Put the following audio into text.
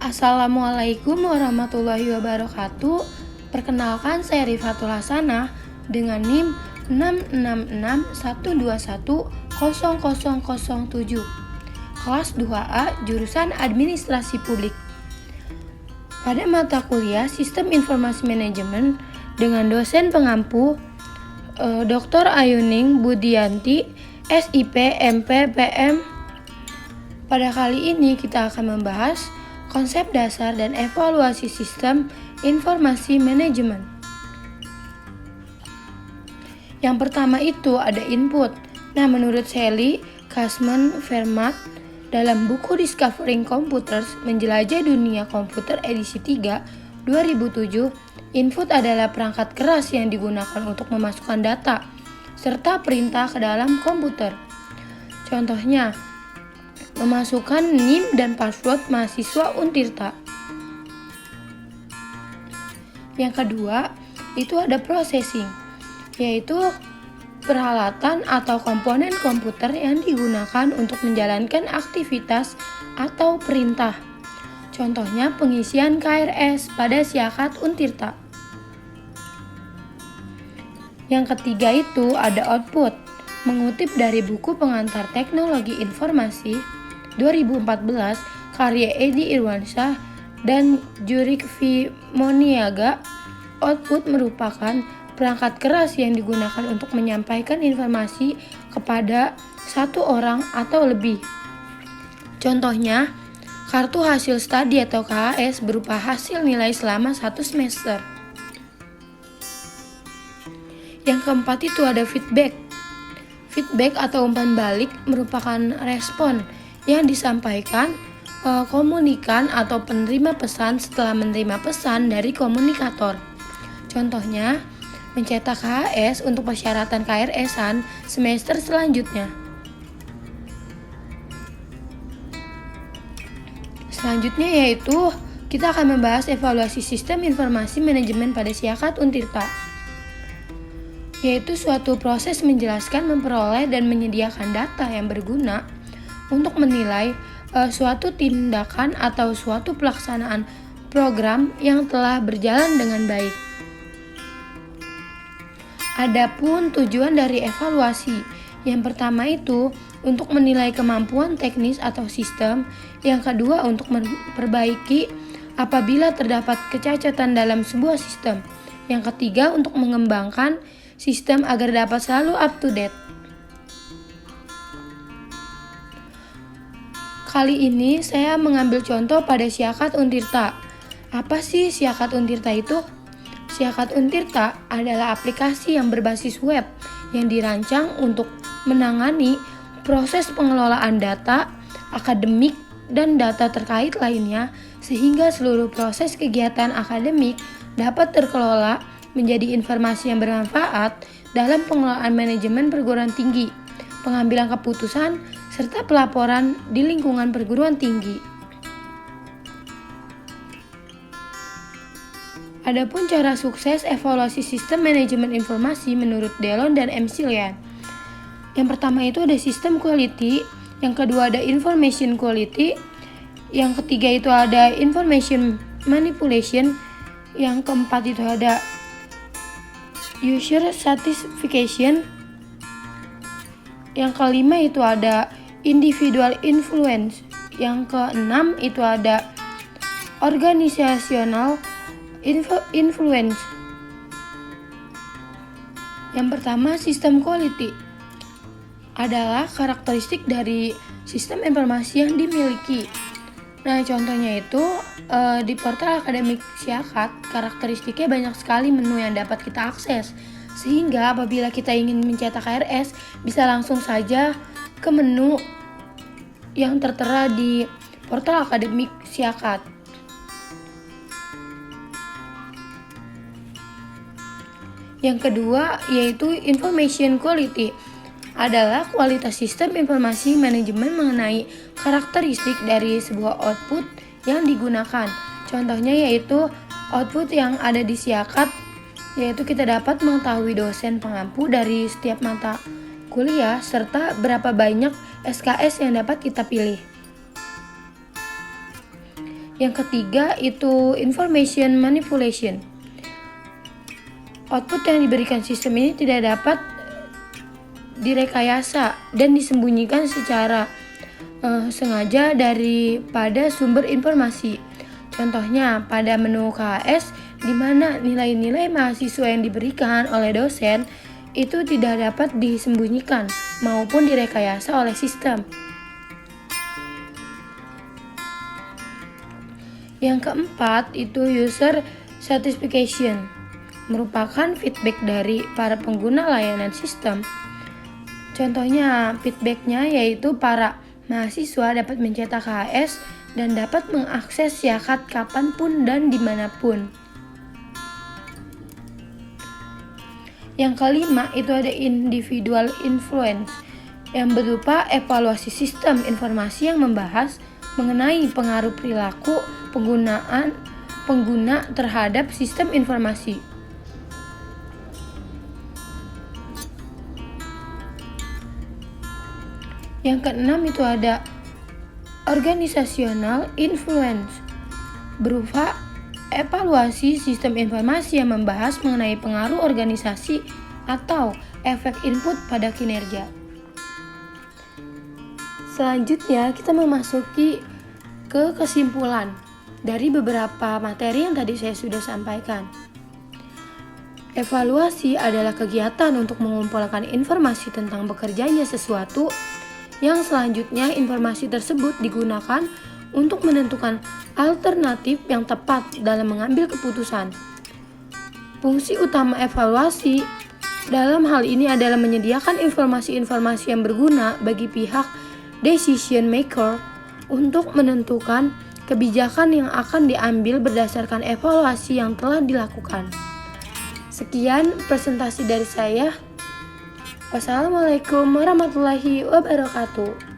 Assalamualaikum warahmatullahi wabarakatuh. Perkenalkan, saya Rifatul Hasanah dengan NIM 66612100007, kelas 2A, jurusan Administrasi Publik. Pada mata kuliah Sistem Informasi Manajemen dengan dosen pengampu Dr. Ayuning Budianti, SIP, MP, PM. Pada kali ini kita akan membahas konsep dasar dan evaluasi sistem informasi manajemen. Yang pertama itu ada input. Nah, menurut Sally Kasman Vermaat dalam buku Discovering Computers, Menjelajah Dunia Komputer edisi 3, 2007, input adalah perangkat keras yang digunakan untuk memasukkan data serta perintah ke dalam komputer. Contohnya, memasukkan NIM dan password mahasiswa Untirta. Yang kedua, itu ada processing, yaitu peralatan atau komponen komputer yang digunakan untuk menjalankan aktivitas atau perintah. Contohnya pengisian KRS pada Siakat Untirta. Yang ketiga itu ada output, mengutip dari buku Pengantar Teknologi Informasi 2014 karya Edi Irwansyah dan Jurik V. Moniaga. Output merupakan perangkat keras yang digunakan untuk menyampaikan informasi kepada satu orang atau lebih. Contohnya, kartu hasil studi atau KHS berupa hasil nilai selama 1 semester. Yang keempat itu ada feedback. Feedback atau umpan balik merupakan respon yang disampaikan komunikan atau penerima pesan setelah menerima pesan dari komunikator. Contohnya, mencetak KHS untuk persyaratan KRS-an semester selanjutnya. Selanjutnya yaitu kita akan membahas evaluasi sistem informasi manajemen pada Siakat Untirta, yaitu suatu proses menjelaskan, memperoleh, dan menyediakan data yang berguna untuk menilai suatu tindakan atau suatu pelaksanaan program yang telah berjalan dengan baik. Adapun tujuan dari evaluasi, yang pertama itu untuk menilai kemampuan teknis atau sistem, yang kedua untuk memperbaiki apabila terdapat kecacatan dalam sebuah sistem, yang ketiga untuk mengembangkan sistem agar dapat selalu up to date. Kali ini saya mengambil contoh pada Siakat Untirta. Apa sih Siakat Untirta itu? Siakat Untirta adalah aplikasi yang berbasis web yang dirancang untuk menangani proses pengelolaan data, akademik, dan data terkait lainnya sehingga seluruh proses kegiatan akademik dapat terkelola menjadi informasi yang bermanfaat dalam pengelolaan manajemen perguruan tinggi, pengambilan keputusan, serta pelaporan di lingkungan perguruan tinggi. Adapun cara sukses evaluasi sistem manajemen informasi menurut Delon dan McLean. Yang pertama itu ada sistem quality, yang kedua ada information quality, yang ketiga itu ada information manipulation, yang keempat itu ada user satisfaction, yang kelima itu ada individual influence, yang keenam itu ada organizational influence. Yang pertama, sistem quality adalah karakteristik dari sistem informasi yang dimiliki. Nah, contohnya itu di portal akademik Siakat, karakteristiknya banyak sekali menu yang dapat kita akses, sehingga apabila kita ingin mencetak KRS bisa langsung saja ke menu yang tertera di portal akademik Siakat. Yang kedua yaitu information quality adalah kualitas sistem informasi manajemen mengenai karakteristik dari sebuah output yang digunakan. Contohnya yaitu output yang ada di Siakat, yaitu kita dapat mengetahui dosen pengampu dari setiap mata kuliah serta berapa banyak SKS yang dapat kita pilih. Yang ketiga itu information manipulation. Output yang diberikan sistem ini tidak dapat direkayasa dan disembunyikan secara sengaja daripada sumber informasi. Contohnya pada menu KHS, di mana nilai-nilai mahasiswa yang diberikan oleh dosen itu tidak dapat disembunyikan maupun direkayasa oleh sistem. Yang keempat itu user satisfaction, merupakan feedback dari para pengguna layanan sistem. Contohnya feedbacknya yaitu para mahasiswa dapat mencetak KHS dan dapat mengakses Syakat kapanpun dan dimanapun. Yang kelima itu ada individual influence, yang berupa evaluasi sistem informasi yang membahas mengenai pengaruh perilaku pengguna terhadap sistem informasi. Yang keenam itu ada organizational influence, berupa evaluasi sistem informasi yang membahas mengenai pengaruh organisasi atau efek input pada kinerja. Selanjutnya kita memasuki ke kesimpulan dari beberapa materi yang tadi saya sudah sampaikan. Evaluasi adalah kegiatan untuk mengumpulkan informasi tentang bekerjanya sesuatu yang selanjutnya informasi tersebut digunakan untuk menentukan alternatif yang tepat dalam mengambil keputusan. Fungsi utama evaluasi dalam hal ini adalah menyediakan informasi-informasi yang berguna bagi pihak decision maker untuk menentukan kebijakan yang akan diambil berdasarkan evaluasi yang telah dilakukan. Sekian presentasi dari saya. Wassalamualaikum warahmatullahi wabarakatuh.